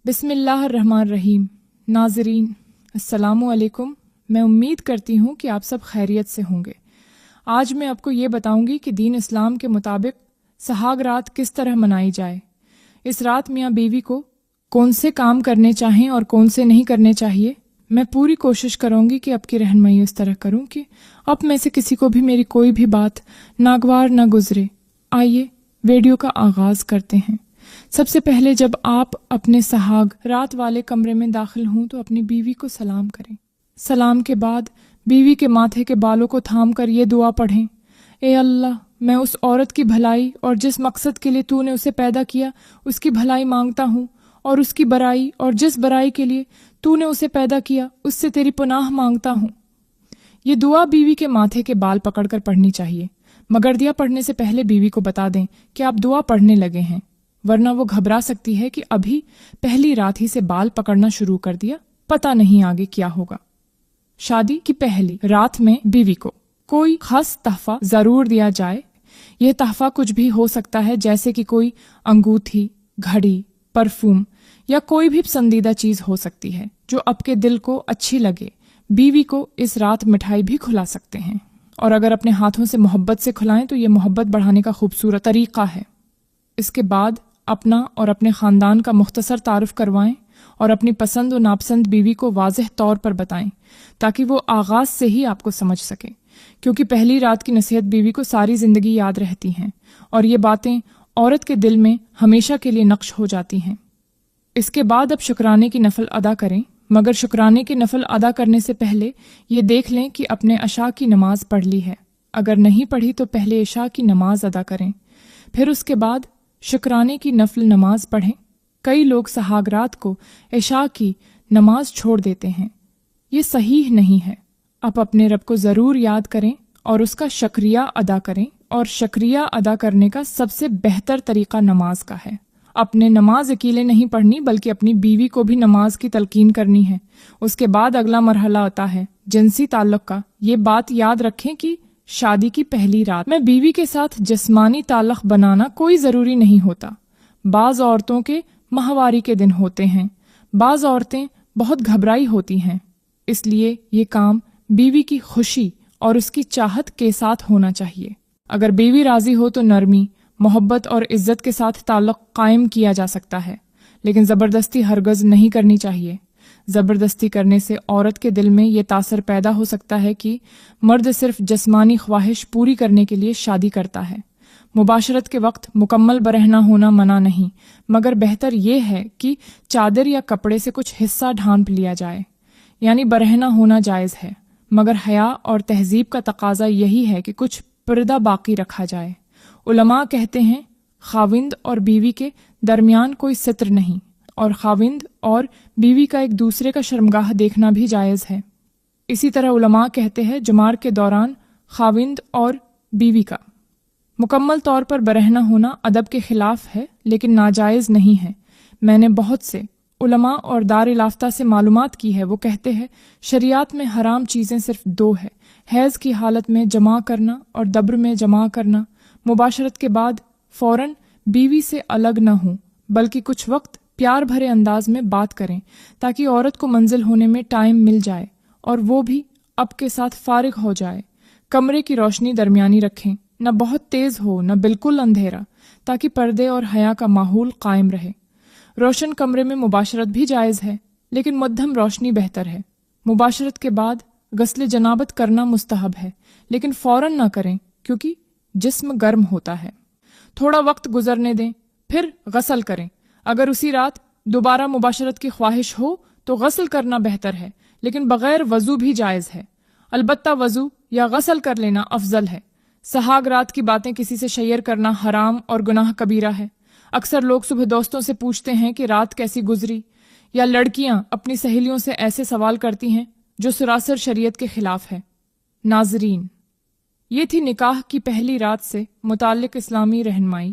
بسم اللہ الرحمن الرحیم۔ ناظرین السلام علیکم۔ میں امید کرتی ہوں کہ آپ سب خیریت سے ہوں گے۔ آج میں آپ کو یہ بتاؤں گی کہ دین اسلام کے مطابق سہاگ رات کس طرح منائی جائے۔ اس رات میاں بیوی کو کون سے کام کرنے چاہیں اور کون سے نہیں کرنے چاہیے۔ میں پوری کوشش کروں گی کہ آپ کی رہنمائی اس طرح کروں کہ اب میں سے کسی کو بھی میری کوئی بھی بات ناگوار نہ گزرے۔ آئیے ویڈیو کا آغاز کرتے ہیں۔ سب سے پہلے جب آپ اپنے سہاگ رات والے کمرے میں داخل ہوں تو اپنی بیوی کو سلام کریں۔ سلام کے بعد بیوی کے ماتھے کے بالوں کو تھام کر یہ دعا پڑھیں: اے اللہ، میں اس عورت کی بھلائی اور جس مقصد کے لیے تو نے اسے پیدا کیا اس کی بھلائی مانگتا ہوں، اور اس کی برائی اور جس برائی کے لیے تو نے اسے پیدا کیا اس سے تیری پناہ مانگتا ہوں۔ یہ دعا بیوی کے ماتھے کے بال پکڑ کر پڑھنی چاہیے، مگر دیا پڑھنے سے پہلے بیوی کو بتا دیں کہ آپ دعا پڑھنے لگے ہیں، ورنہ وہ گھبرا سکتی ہے کہ ابھی پہلی رات ہی سے بال پکڑنا شروع کر دیا، پتہ نہیں آگے کیا ہوگا۔ شادی کی پہلی رات میں بیوی کو کوئی خاص تحفہ ضرور دیا جائے۔ یہ تحفہ کچھ بھی ہو سکتا ہے، جیسے کہ کوئی انگوٹھی، گھڑی، پرفیوم یا کوئی بھی پسندیدہ چیز ہو سکتی ہے جو آپ کے دل کو اچھی لگے۔ بیوی کو اس رات مٹھائی بھی کھلا سکتے ہیں، اور اگر اپنے ہاتھوں سے محبت سے کھلائیں تو یہ محبت بڑھانے کا خوبصورت طریقہ ہے۔ اس کے بعد اپنا اور اپنے خاندان کا مختصر تعارف کروائیں اور اپنی پسند و ناپسند بیوی کو واضح طور پر بتائیں تاکہ وہ آغاز سے ہی آپ کو سمجھ سکے، کیونکہ پہلی رات کی نصیحت بیوی کو ساری زندگی یاد رہتی ہیں اور یہ باتیں عورت کے دل میں ہمیشہ کے لیے نقش ہو جاتی ہیں۔ اس کے بعد اب شکرانے کی نفل ادا کریں، مگر شکرانے کی نفل ادا کرنے سے پہلے یہ دیکھ لیں کہ اپنے عشاء کی نماز پڑھ لی ہے۔ اگر نہیں پڑھی تو پہلے عشاء کی نماز ادا کریں، پھر اس کے بعد شکرانے کی نفل نماز پڑھیں۔ کئی لوگ سہاگ رات کو عشاء کی نماز چھوڑ دیتے ہیں، یہ صحیح نہیں ہے۔ آپ اپنے رب کو ضرور یاد کریں اور اس کا شکریہ ادا کریں، اور شکریہ ادا کرنے کا سب سے بہتر طریقہ نماز کا ہے۔ اپنے نماز اکیلے نہیں پڑھنی بلکہ اپنی بیوی کو بھی نماز کی تلقین کرنی ہے۔ اس کے بعد اگلا مرحلہ آتا ہے جنسی تعلق کا۔ یہ بات یاد رکھیں کہ شادی کی پہلی رات میں بیوی کے ساتھ جسمانی تعلق بنانا کوئی ضروری نہیں ہوتا۔ بعض عورتوں کے ماہواری کے دن ہوتے ہیں، بعض عورتیں بہت گھبرائی ہوتی ہیں، اس لیے یہ کام بیوی کی خوشی اور اس کی چاہت کے ساتھ ہونا چاہیے۔ اگر بیوی راضی ہو تو نرمی، محبت اور عزت کے ساتھ تعلق قائم کیا جا سکتا ہے، لیکن زبردستی ہرگز نہیں کرنی چاہیے۔ زبردستی کرنے سے عورت کے دل میں یہ تاثر پیدا ہو سکتا ہے کہ مرد صرف جسمانی خواہش پوری کرنے کے لیے شادی کرتا ہے۔ مباشرت کے وقت مکمل برہنہ ہونا منع نہیں، مگر بہتر یہ ہے کہ چادر یا کپڑے سے کچھ حصہ ڈھانپ لیا جائے، یعنی برہنہ ہونا جائز ہے، مگر حیا اور تہذیب کا تقاضا یہی ہے کہ کچھ پردہ باقی رکھا جائے۔ علماء کہتے ہیں خاوند اور بیوی کے درمیان کوئی ستر نہیں، اور خاوند اور بیوی کا ایک دوسرے کا شرمگاہ دیکھنا بھی جائز ہے۔ اسی طرح علماء کہتے ہیں جماع کے دوران خاوند اور بیوی کا مکمل طور پر برہنہ ہونا ادب کے خلاف ہے، لیکن ناجائز نہیں ہے۔ میں نے بہت سے علماء اور دار الافتہ سے معلومات کی ہے، وہ کہتے ہیں شریعت میں حرام چیزیں صرف دو ہے: حیض کی حالت میں جماع کرنا اور دبر میں جماع کرنا۔ مباشرت کے بعد فوراً بیوی سے الگ نہ ہوں، بلکہ کچھ وقت پیار بھرے انداز میں بات کریں تاکہ عورت کو منزل ہونے میں ٹائم مل جائے اور وہ بھی اب کے ساتھ فارغ ہو جائے۔ کمرے کی روشنی درمیانی رکھیں، نہ بہت تیز ہو نہ بالکل اندھیرا، تاکہ پردے اور حیا کا ماحول قائم رہے۔ روشن کمرے میں مباشرت بھی جائز ہے، لیکن مدھم روشنی بہتر ہے۔ مباشرت کے بعد غسل جنابت کرنا مستحب ہے، لیکن فوراً نہ کریں کیونکہ جسم گرم ہوتا ہے۔ تھوڑا وقت گزرنے دیں، پھر غسل کریں۔ اگر اسی رات دوبارہ مباشرت کی خواہش ہو تو غسل کرنا بہتر ہے، لیکن بغیر وضو بھی جائز ہے، البتہ وضو یا غسل کر لینا افضل ہے۔ سہاگ رات کی باتیں کسی سے شیئر کرنا حرام اور گناہ کبیرہ ہے۔ اکثر لوگ صبح دوستوں سے پوچھتے ہیں کہ رات کیسی گزری، یا لڑکیاں اپنی سہیلیوں سے ایسے سوال کرتی ہیں جو سراسر شریعت کے خلاف ہے۔ ناظرین، یہ تھی نکاح کی پہلی رات سے متعلق اسلامی رہنمائی۔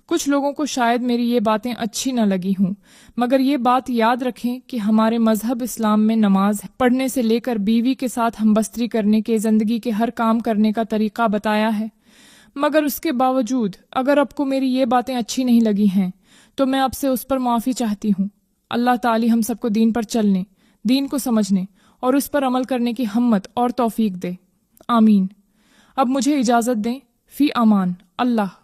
کچھ لوگوں کو شاید میری یہ باتیں اچھی نہ لگی ہوں، مگر یہ بات یاد رکھیں کہ ہمارے مذہب اسلام میں نماز پڑھنے سے لے کر بیوی کے ساتھ ہمبستری کرنے کے زندگی کے ہر کام کرنے کا طریقہ بتایا ہے۔ مگر اس کے باوجود اگر آپ کو میری یہ باتیں اچھی نہیں لگی ہیں تو میں آپ سے اس پر معافی چاہتی ہوں۔ اللہ تعالی ہم سب کو دین پر چلنے، دین کو سمجھنے اور اس پر عمل کرنے کی ہمت اور توفیق دے، آمین۔ اب مجھے اجازت دیں، فی امان اللہ۔